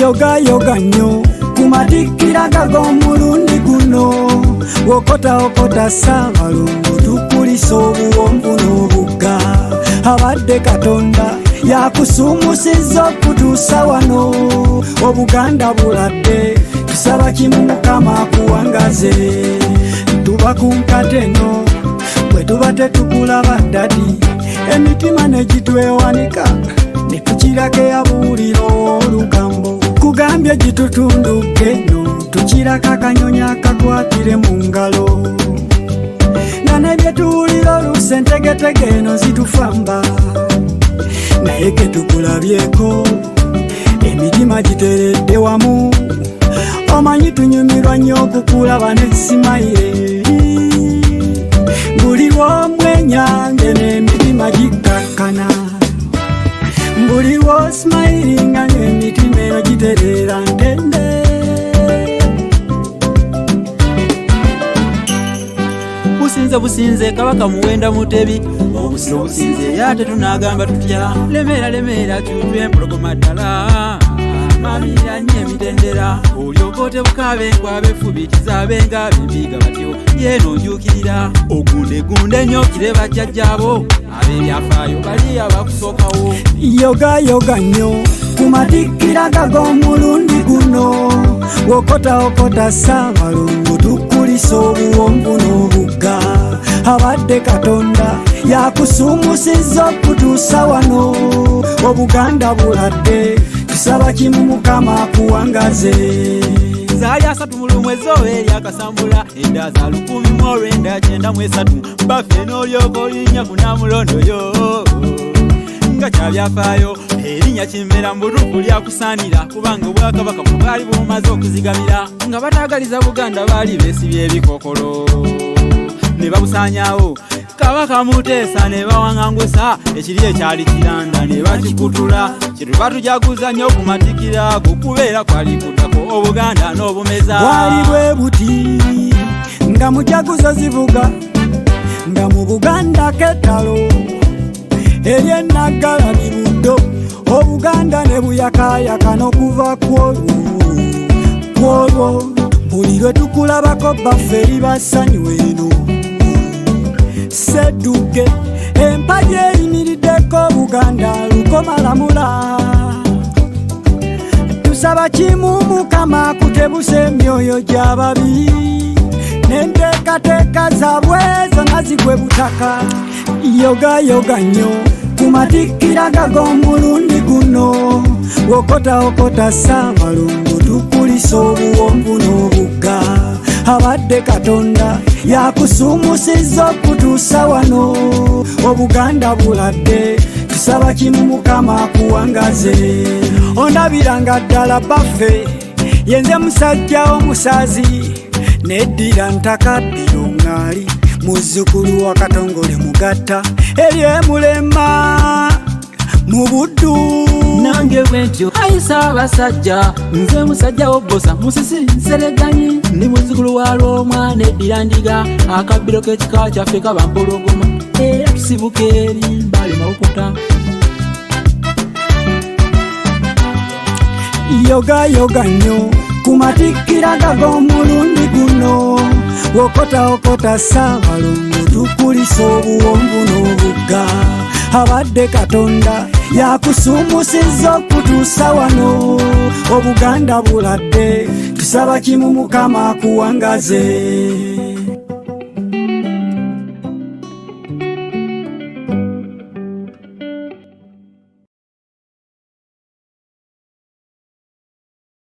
yoga yoga nnyo kumatikira gag'omulundi guno okota Ssaabalongo tukulisa obuwonvu n'obugga abadde Katonda yakusumusiza okutuusa wano Obuganda buladde tusaba kimu Mukama akuwangaze tuba ku nkateno bwe tuba tetukulaba ddadi emitima ne gitwewanika ne tukirako eyabuulira olugambo kugambye gitutunduke no tukirako akanyonyi akakwatire mu ngalo nga nebyetuwulira oluusi entegetege eno zitufamba naye ke tukulabyeko emitima giteredde wamu omanyi tunyumirwa nnyo okukulaba ne simayire buli lw'omwenyange n'emitima gikkakkana buli lw'osimayiringa n'emitima eno giterera ntende businze kabaka muwenda mutebi obusiro businze yate tunagamba tutya lemera tutwe empologoma ddala mamira nnyo emitendera olyokote bukabe nkwabefubikiza abenga bembiga batyo yeno njuukirira ogundegunde nnyo kireba jjajjaabo ab'ebyafaayo bali abakusookawo yoga nnyo kumatikira gag'omulundi guno okota Ssaabalongo tukulisa obuwonvu n'obugga abadde Katonda yakusumusiza okutuusa wano Obuganda buladde tusaba kimu Mukama akuwangaze zaali 3 mu mwezi ow'eri akasambula enda za 1993 bafe n'olyoka olinnya kunamulondo nga kyabyafaayo erinnya Kimera mu butuufu lyakusaanira kubanga Obwakabaka bwali bumaze okuzigamira nga bataagaliza Buganda baali beesibye ebikokolo ne babusaanyaawo Kabaka Muteesa ne bawaŋŋangusa ekiri ekyali kiranda ne bakikutula kyetuba tujaguza nnyo okumatikira ago kubeera kwali kuddako Obuganda n'obumeza bwali bwe buti nga mujaguzo zivuga nga mu Buganda k'ettalo eryenaggala bibuddo Obuganda ne buyakayaka n'okuva kwolwo buli lwe tukulabako baffe eri bassanyu eno sedduke empagi eyimiriddeko Buganda lukomalamula tusaba kimu Mukama akutebuse emyoyo gy'ababi n'enteekateeka zaabwe zonna zigwe butaka yoga nnyo kumatikira gag'omulundi guno okota Ssaabalongo tukulisa obuwonvu n'obugga abadde Katonda yakusumusiza okutuusa wano Obuganda buladde tusaba kimu Mukama akuwangaze ondabiranga ddala baffe yenze musajja omusazi neddira ntakaddiyo ŋŋaali muzzukulu wa Katongole Mugatta eryemulema mu buddu nange bwentyo ayisa abasajja nze musajja w'obbosa musisi nsereganyi ndi muzzukulu wa Lwomwana eddira ndiga akabbiro k'ekika kyaffe kaba mpologoma era tusibuka eri mbali mawukuta yoga nnyo kumatikira gag'omulundi guno okota Ssaabalongo tukulisa obuwonvu n'obugga abadde Katonda yakusumusiza okutuusa wano Obuganda buladde tusaba kimu Mukama akuwangaze